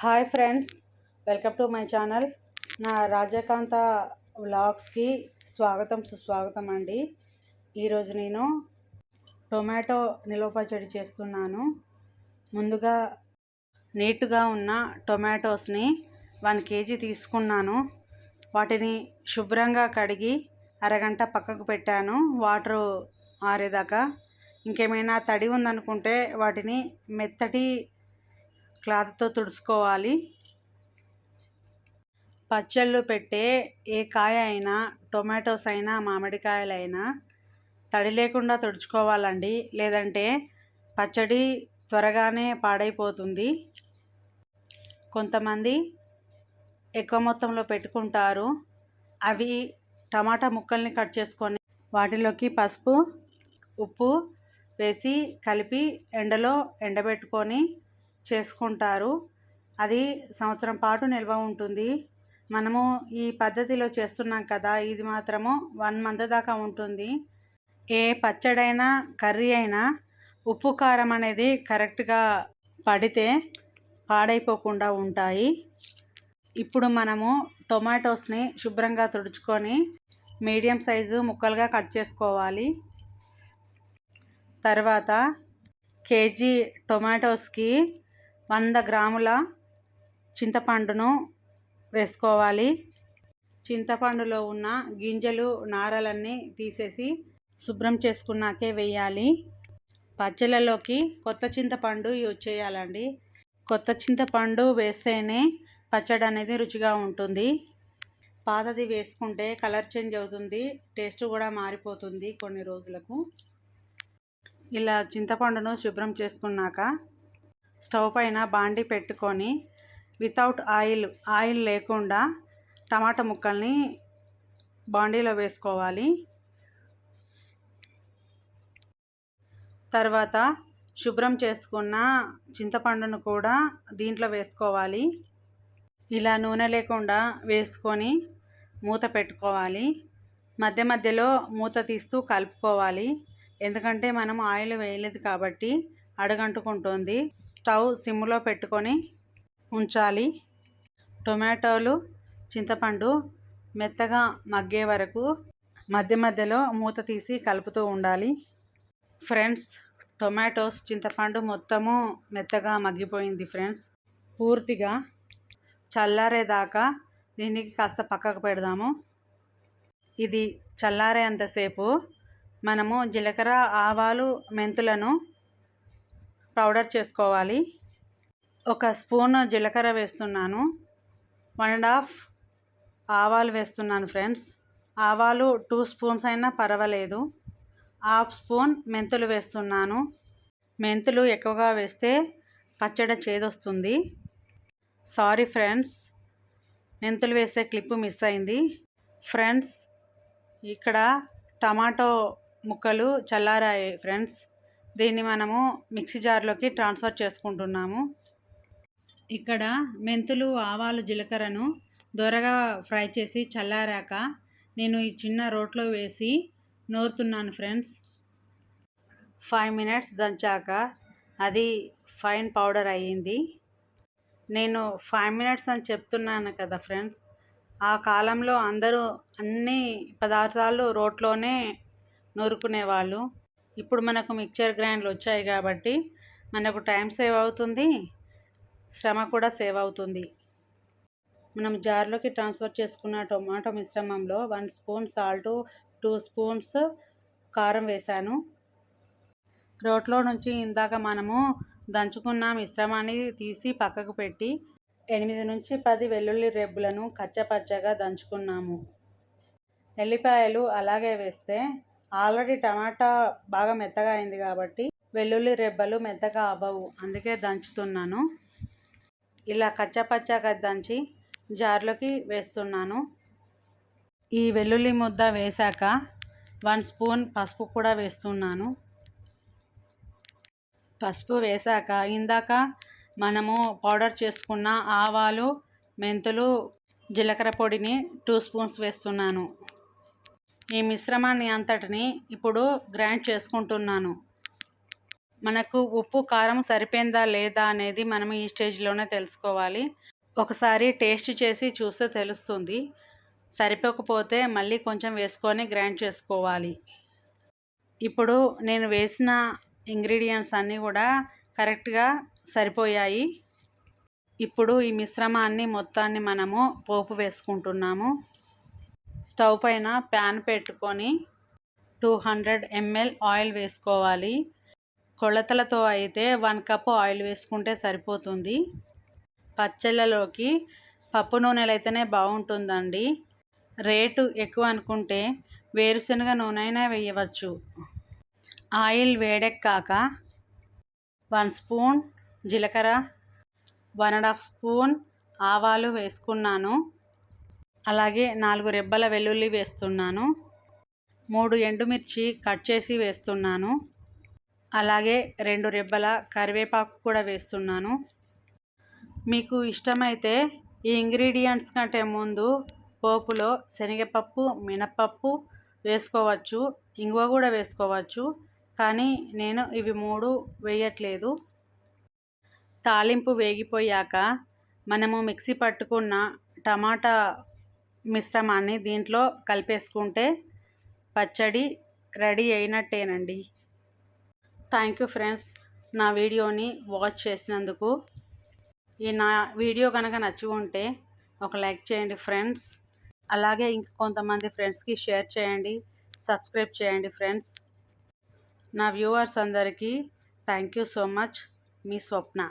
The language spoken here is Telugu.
Hi friends, welcome to my channel. నా రాజకాంత వ్లాగ్స్కి స్వాగతం సుస్వాగతం అండి. ఈరోజు నేను టొమాటో నిల్వ పచ్చడి చేస్తున్నాను. ముందుగా నీట్గా ఉన్న టొమాటోస్ని 1 kg తీసుకున్నాను. వాటిని శుభ్రంగా కడిగి అరగంట పక్కకు పెట్టాను, వాటర్ ఆరేదాకా. ఇంకేమైనా తడి ఉందనుకుంటే వాటిని మెత్తటి క్లాత్తో తుడుచుకోవాలి. పచ్చళ్ళు పెట్టే ఏ కాయ అయినా, టొమాటోస్ అయినా, మామిడికాయలైనా తడి లేకుండా తుడుచుకోవాలండి, లేదంటే పచ్చడి త్వరగానే పాడైపోతుంది. కొంతమంది ఎక్కువ మొత్తంలో పెట్టుకుంటారు. అవి టమాటా ముక్కల్ని కట్ చేసుకొని వాటిలోకి పసుపు, ఉప్పు వేసి కలిపి ఎండలో ఎండబెట్టుకొని చేసుకుంటారు. అది సంవత్సరం పాటు నిల్వ ఉంటుంది. మనము ఈ పద్ధతిలో చేస్తున్నాం కదా, ఇది మాత్రము 1 month దాకా ఉంటుంది. ఏ పచ్చడైనా కర్రీ అయినా ఉప్పు కారం అనేది కరెక్ట్గా పడితే పాడైపోకుండా ఉంటాయి. ఇప్పుడు మనము టొమాటోస్ని శుభ్రంగా తుడుచుకొని మీడియం సైజు ముక్కలుగా కట్ చేసుకోవాలి. తర్వాత కేజీ టొమాటోస్కి 100 గ్రాముల చింతపండును వేసుకోవాలి. చింతపండులో ఉన్న గింజలు, నారలన్నీ తీసేసి శుభ్రం చేసుకున్నాకే వేయాలి. పచ్చళ్ళలోకి కొత్త చింతపండు యూజ్ చేయాలండి. కొత్త చింతపండు వేస్తేనే పచ్చడి అనేది రుచిగా ఉంటుంది. పాతది వేసుకుంటే కలర్ చేంజ్ అవుతుంది, టేస్ట్ కూడా మారిపోతుంది కొన్ని రోజులకు. ఇలా చింతపండును శుభ్రం చేసుకున్నాక స్టవ్ పైన బాండి పెట్టుకొని వితౌట్ ఆయిల్ లేకుండా టమాటా ముక్కల్ని బాండీలో వేసుకోవాలి. తర్వాత శుభ్రం చేసుకున్న చింతపండును కూడా దీంట్లో వేసుకోవాలి. ఇలా నూనె లేకుండా వేసుకొని మూత పెట్టుకోవాలి. మధ్య మధ్యలో మూత తీస్తూ కలుపుకోవాలి, ఎందుకంటే మనం ఆయిల్ వేయలేదు కాబట్టి అడుగంటుకుంటుంది. స్టవ్ సిమ్లో పెట్టుకొని ఉంచాలి. టొమాటోలు, చింతపండు మెత్తగా మగ్గే వరకు మధ్య మధ్యలో మూత తీసి కలుపుతూ ఉండాలి. ఫ్రెండ్స్, టొమాటోస్, చింతపండు మొత్తము మెత్తగా మగ్గిపోయింది ఫ్రెండ్స్. పూర్తిగా చల్లారేదాకా దీనికి కాస్త పక్కకు పెడదాము. ఇది చల్లారేంతసేపు మనము జీలకర్ర, ఆవాలు, మెంతులను పౌడర్ చేసుకోవాలి. 1 స్పూన్ జీలకర్ర వేస్తున్నాను, 1.5 ఆవాలు వేస్తున్నాను ఫ్రెండ్స్. ఆవాలు 2 స్పూన్స్ అయినా పర్వాలేదు. 1/2 స్పూన్ మెంతులు వేస్తున్నాను. మెంతులు ఎక్కువగా వేస్తే పచ్చడి చేదొస్తుంది. సారీ ఫ్రెండ్స్, మెంతులు వేసే క్లిప్ మిస్ అయింది. ఫ్రెండ్స్, ఇక్కడ టమాటో ముక్కలు చల్లారాయి ఫ్రెండ్స్. దీన్ని మనము మిక్సీ జార్లోకి ట్రాన్స్ఫర్ చేసుకుంటున్నాము. ఇక్కడ మెంతులు, ఆవాలు, జీలకర్రను దోరగా ఫ్రై చేసి చల్లారాక నేను ఈ చిన్న రోట్లో వేసి నూరుతున్నాను ఫ్రెండ్స్. 5 minutes దంచాక అది ఫైన్ పౌడర్ అయ్యింది. నేను 5 minutes అని చెప్తున్నాను కదా ఫ్రెండ్స్. ఆ కాలంలో అందరూ అన్ని పదార్థాలు రోట్లోనే నూరుకునేవాళ్ళు. ఇప్పుడు మనకు మిక్చర్ గ్రైండర్లు వచ్చాయి కాబట్టి మనకు టైం సేవ్ అవుతుంది, శ్రమ కూడా సేవ్ అవుతుంది. మనం జార్లోకి ట్రాన్స్ఫర్ చేసుకున్న టొమాటో మిశ్రమంలో 1 స్పూన్ సాల్ట్, 2 స్పూన్స్ కారం వేశాను. రోట్లో నుంచి ఇందాక మనము దంచుకున్న మిశ్రమాన్ని తీసి పక్కకు పెట్టి 8 నుంచి 10 వెల్లుల్లి రెబ్బలను కచ్చపచ్చగా దంచుకున్నాము. ఎల్లిపాయలు అలాగే వేస్తే ఆల్రెడీ టమాటా బాగా మెత్తగా అయింది కాబట్టి వెల్లుల్లి రెబ్బలు మెత్తగా అవ్వవు, అందుకే దంచుతున్నాను. ఇలా కచ్చపచ్చగా దంచి జార్లోకి వేస్తున్నాను. ఈ వెల్లుల్లి ముద్ద వేశాక 1 స్పూన్ పసుపు కూడా వేస్తున్నాను. పసుపు వేశాక ఇందాక మనము పౌడర్ చేసుకున్న ఆవాలు, మెంతులు, జీలకర్ర పొడిని 2 స్పూన్స్ వేస్తున్నాను. ఈ మిశ్రమాన్ని అంతటిని ఇప్పుడు గ్రైండ్ చేసుకుంటున్నాను. మనకు ఉప్పు కారం సరిపోయిందా లేదా అనేది మనం ఈ స్టేజ్లోనే తెలుసుకోవాలి. ఒకసారి టేస్ట్ చేసి చూస్తే తెలుస్తుంది. సరిపోకపోతే మళ్ళీ కొంచెం వేసుకొని గ్రైండ్ చేసుకోవాలి. ఇప్పుడు నేను వేసిన ఇంగ్రీడియంట్స్ అన్నీ కూడా కరెక్ట్గా సరిపోయాయి. ఇప్పుడు ఈ మిశ్రమాన్ని మొత్తాన్ని మనము పోపు వేసుకుంటున్నాము. స్టవ్ పైన ప్యాన్ పెట్టుకొని 200 ml ఆయిల్ వేసుకోవాలి. కొలతలతో అయితే 1 కప్ ఆయిల్ వేసుకుంటే సరిపోతుంది. పచ్చళ్ళలోకి పప్పు నూనెలు అయితేనే బాగుంటుందండి. రేటు ఎక్కువ అనుకుంటే వేరుశనగ నూనె అయినా వేయవచ్చు. ఆయిల్ వేడెక్కాక 1 స్పూన్ జీలకర్ర, 1.5 స్పూన్ ఆవాలు వేసుకున్నాను. అలాగే 4 రెబ్బల వెల్లుల్లి వేస్తున్నాను. 3 ఎండుమిర్చి కట్ చేసి వేస్తున్నాను. అలాగే 2 రెబ్బల కరివేపాకు కూడా వేస్తున్నాను. మీకు ఇష్టమైతే ఈ ఇంగ్రీడియంట్స్ కంటే ముందు పోపులో శనగపప్పు, మినపప్పు వేసుకోవచ్చు, ఇంగువ కూడా వేసుకోవచ్చు. కానీ నేను ఇవి 3 వేయట్లేదు. తాలింపు వేగిపోయాక మనము మిక్సీ పట్టుకున్న టమాటా మిశ్రమాన్ని దీంట్లో కలిపేసుకుంటే పచ్చడి రెడీ అయినట్టేనండి. థ్యాంక్ యూ ఫ్రెండ్స్, నా వీడియోని వాచ్ చేసినందుకు. నా వీడియో కనుక నచ్చి ఉంటే ఒక లైక్ చేయండి ఫ్రెండ్స్. అలాగే కొంతమంది ఫ్రెండ్స్కి షేర్ చేయండి, సబ్స్క్రైబ్ చేయండి ఫ్రెండ్స్. నా వ్యూవర్స్ అందరికీ thank you so much. Me Swapna.